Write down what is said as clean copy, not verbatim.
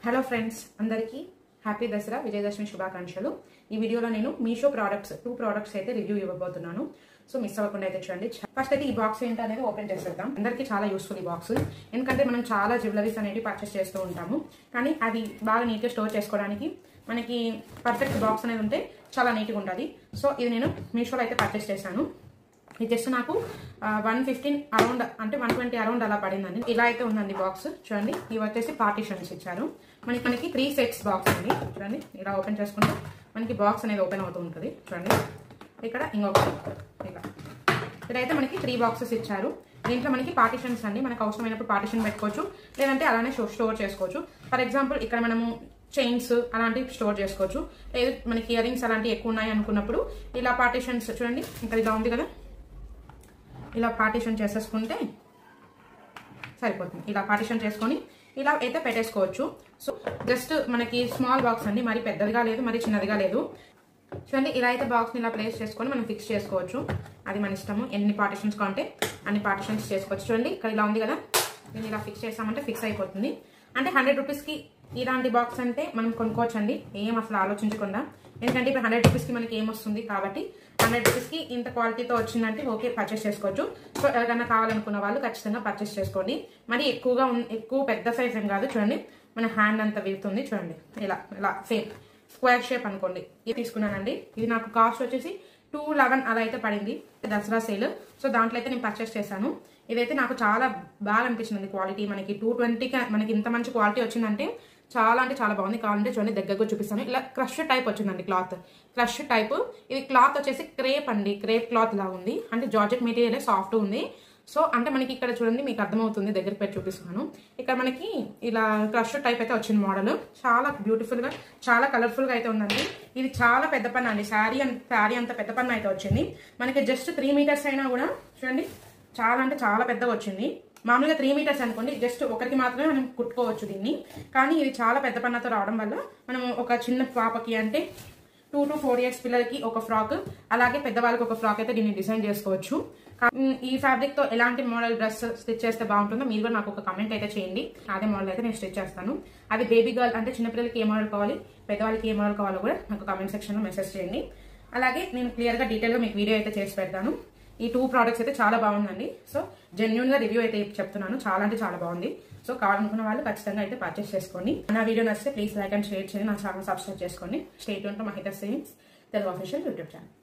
Hello friends, అందరికీ happy Dasara Vijayadashami శుభాకాంక్షలు. ఈ వీడియోలో నేను మీషో ప్రోడక్ట్స్ 2 ప్రోడక్ట్స్ అయితే రివ్యూ ఇవ్వబోతున్నాను. సో మిస్ అవ్వకుండా అయితే చూడండి. ఫస్ట్ అయితే ఈ బాక్స్ ఏంటి అనేది ఓపెన్ చేసేద్దాం. అందరికీ చాలా యూస్ఫుల్ ఈ బాక్స్, ఎందుకంటే మనం చాలా జ్యువెలరీస్ అనేవి పర్చేస్ చేస్తూ ఉంటాము. కానీ అది బాగా నీట్గా స్టోర్ చేసుకోవడానికి మనకి పర్ఫెక్ట్ బాక్స్ అనేది ఉంటే చాలా నీట్గా ఉంటుంది. సో ఇది నేను మీషోలో అయితే పర్చేస్ చేశాను. ఇది జస్ట్ నాకు 115 అరౌండ్ అంటే 120 అరౌండ్ అలా పడిందండి. ఇలా అయితే ఉందండి బాక్స్. చూడండి, ఇవి వచ్చేసి పార్టీషన్స్ ఇచ్చారు. మనకి 3 సెట్స్ బాక్స్ అండి. చూడండి, ఇలా ఓపెన్ చేసుకుంటే మనకి బాక్స్ అనేది ఓపెన్ అవుతూ ఉంటుంది. చూడండి, ఇక్కడ ఇంకొకటి ఇలా ఇదైతే మనకి 3 బాక్సెస్ ఇచ్చారు. దీంట్లో మనకి పార్టీషన్స్ అండి. మనకు అవసరమైనప్పుడు పార్టీషన్ పెట్టుకోవచ్చు, లేదంటే అలానే స్టోర్ చేసుకోవచ్చు. ఫర్ ఎగ్జాంపుల్ ఇక్కడ మనము చైన్స్ అలాంటివి స్టోర్ చేసుకోవచ్చు. లేదు మనకి ఇయర్ రింగ్స్ అలాంటివి ఎక్కువ ఉన్నాయి అనుకున్నప్పుడు ఇలా పార్టీషన్స్ చూడండి, ఇక్కడ ఇలా ఉంది కదా, ఇలా పార్టీషన్ చేసేసుకుంటే సరిపోతుంది. ఇలా పార్టీషన్ చేసుకొని ఇలా అయితే పెట్టేసుకోవచ్చు. సో జస్ట్ మనకి స్మాల్ బాక్స్ అండి, మరి పెద్దదిగా లేదు, మరి చిన్నదిగా లేదు. చూడండి, ఇలా అయితే బాక్స్ని ఇలా ప్లేస్ చేసుకొని మనం ఫిక్స్ చేసుకోవచ్చు. అది మన ఇష్టము, ఎన్ని పార్టీషన్స్ కావాలంటే అన్ని పార్టీషన్స్ చేసుకోవచ్చు. చూడండి, ఇక్కడ ఇలా ఉంది కదా, దీన్ని ఇలా ఫిక్స్ చేసామంటే ఫిక్స్ అయిపోతుంది. అంటే 100 రూపీస్కి ఇలాంటి బాక్స్ అంటే మనం కొనుక్కోవచ్చండి, ఏం అసలు ఆలోచించకుండా. ఎందుకంటే ఇప్పుడు 100 రూపీస్కి మనకి ఏమొస్తుంది కాబట్టి 100 రూపీస్కి ఇంత క్వాలిటీతో వచ్చిందంటే ఓకే, పర్చేస్ చేసుకోవచ్చు. సో ఎవరికైనా కావాలనుకున్న వాళ్ళు ఖచ్చితంగా పర్చేస్ చేసుకోండి. మరి ఎక్కువ పెద్ద సైజ్ ఏం కాదు. చూడండి, మన హ్యాండ్ అంత వెళ్తుంది. చూడండి, ఇలా సేమ్ స్క్వేర్ షేప్ అనుకోండి. ఇది తీసుకున్నానండి. ఇది నాకు కాస్ట్ వచ్చేసి 211 అలా అయితే పడింది, దసరా సేల్. సో దాంట్లో అయితే నేను పర్చేస్ చేశాను. ఇదైతే నాకు చాలా బాగా అనిపించింది క్వాలిటీ. మనకి 220కి మనకి ఇంత మంచి క్వాలిటీ వచ్చిందంటే చాలా అంటే చాలా బాగుంది. కావాలంటే చూడండి, దగ్గరకు చూపిస్తాను. ఇలా క్రష్ టైప్ వచ్చిందండి క్లాత్, క్రష్ టైప్. ఇది క్లాత్ వచ్చేసి క్రేప్ అండి, క్రేప్ క్లాత్ లా ఉంది. అంటే జార్జెట్ మెటీరియల్ సాఫ్ట్ ఉంది. సో అంటే మనకి ఇక్కడ చూడండి, మీకు అర్థమవుతుంది, దగ్గరికి పెట్టి చూపిస్తున్నాను. ఇక్కడ మనకి ఇలా క్రష్ టైప్ అయితే వచ్చింది మోడల్. చాలా బ్యూటిఫుల్గా, చాలా కలర్ఫుల్గా అయితే ఉందండి. ఇది చాలా పెద్ద పన్ను అండి, శారీ అంత పెద్ద పన్ను అయితే వచ్చింది. మనకి జస్ట్ 3 మీటర్స్ అయినా కూడా చూడండి, చాలా అంటే చాలా పెద్దగా వచ్చింది. మామూలుగా 3 మీటర్స్ అనుకోండి, జస్ట్ ఒకరికి మాత్రమే మనం కుట్టుకోవచ్చు దీన్ని. కానీ ఇది చాలా పెద్ద పన్నతో రావడం వల్ల మనం ఒక చిన్న పాపకి అంటే 2 to 4 ఇయర్స్ పిల్లలకి ఒక ఫ్రాక్, అలాగే పెద్దవాళ్ళకి ఒక ఫ్రాక్ అయితే దీన్ని డిజైన్ చేసుకోవచ్చు. ఈ ఫ్యాబ్రిక్ తో ఎలాంటి మోడల్ డ్రెస్ స్టిచ్ చేస్తే బాగుంటుందో మీరు కూడా నాకు ఒక కమెంట్ అయితే చేయండి. అదే మోడల్ అయితే నేను స్టిచ్ చేస్తాను. అది బేబీ గర్ల్ అంటే చిన్నపిల్లలకి ఏ మోడల్ కావాలి, పెద్దవాళ్ళకి ఏ మోడల్ కావాలో కూడా నాకు కమెంట్ సెక్షన్ లో మెసేజ్ చేయండి. అలాగే నేను క్లియర్ గా డీటెయిల్ గా మీకు వీడియో అయితే చేసి పెడతాను. ఈ 2 ప్రోడక్ట్స్ అయితే చాలా బాగుందండి. సో జెన్యూన్ గా రివ్యూ అయితే చెప్తున్నాను, చాలా అంటే చాలా బాగుంది. సో కావాలనుకున్న వాళ్ళు ఖచ్చితంగా అయితే పర్చేస్ చేసుకోండి. నా వీడియో నచ్చితే ప్లీజ్ లైక్ అండ్ షేర్ చేయండి. నా ఛానల్ సబ్స్క్రైబ్ చేసుకోండి. Stay tune to Mahitha savings Telugu official YouTube channel.